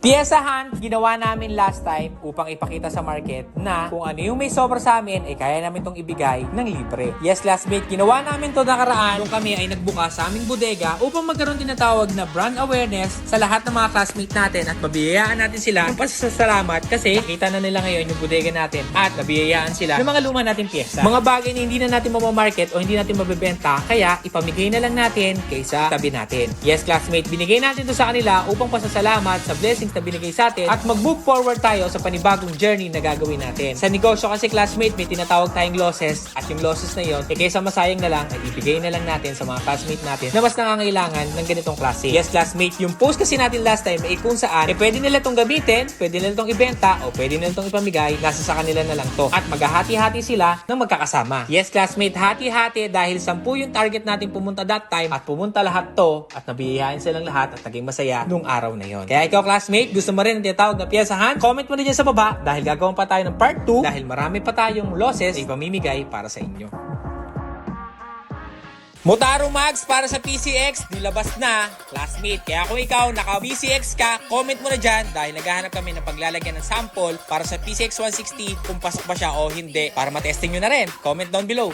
Piyesahan, ginawa namin last time upang ipakita sa market na kung ano yung may sobra sa amin, ay kaya namin itong ibigay ng libre. Yes, classmate, ginawa namin to nakaraan nung kami ay nagbukas sa aming bodega upang magkaroon tinatawag na brand awareness sa lahat ng mga classmate natin at mabiyayaan natin sila ng pasasalamat kasi nakita na nila ngayon yung bodega natin at nabiyayaan sila ng mga luma natin piyesa. Mga bagay na hindi na natin mamamarket o hindi natin mabebenta, kaya ipamigay na lang natin kaysa tabi natin. Yes, classmate, binigay natin to sa kanila upang pasasalamat sa blessings na binigay sa atin at mag-move forward tayo sa panibagong journey na gagawin natin. Sa negosyo kasi, classmate, may tinatawag tayong losses at yung losses na yon, kaysa masayang na lang, ay ibigay na lang natin sa mga classmate natin na mas nangangailangan ng ganitong klase. Yes, classmate, yung post kasi natin last time ay kung saan pwede nila itong gamitin, pwede nila itong ibenta o pwede nila itong ipamigay, nasa sa kanila na lang to. At maghahati-hati sila ng magkakasama. Yes, classmate, hati-hati dahil 10 yung target natin pumunta that time at pumunta lahat to at nabiyayain silang lahat at naging masaya nung araw na yon. Kaya ikaw, classmate, gusto mo rin ang tinatawag na piyesahan? Comment mo na dyan sa baba dahil gagawin pa tayo ng part 2 dahil marami pa tayong losses na ipamimigay para sa inyo. Motaro Mags para sa PCX, nilabas na, classmate. Kaya kung ikaw naka-PCX ka, comment mo na dyan dahil naghahanap kami ng paglalagyan ng sample para sa PCX 160 kung pasok ba siya o hindi para matesting nyo na rin. Comment down below.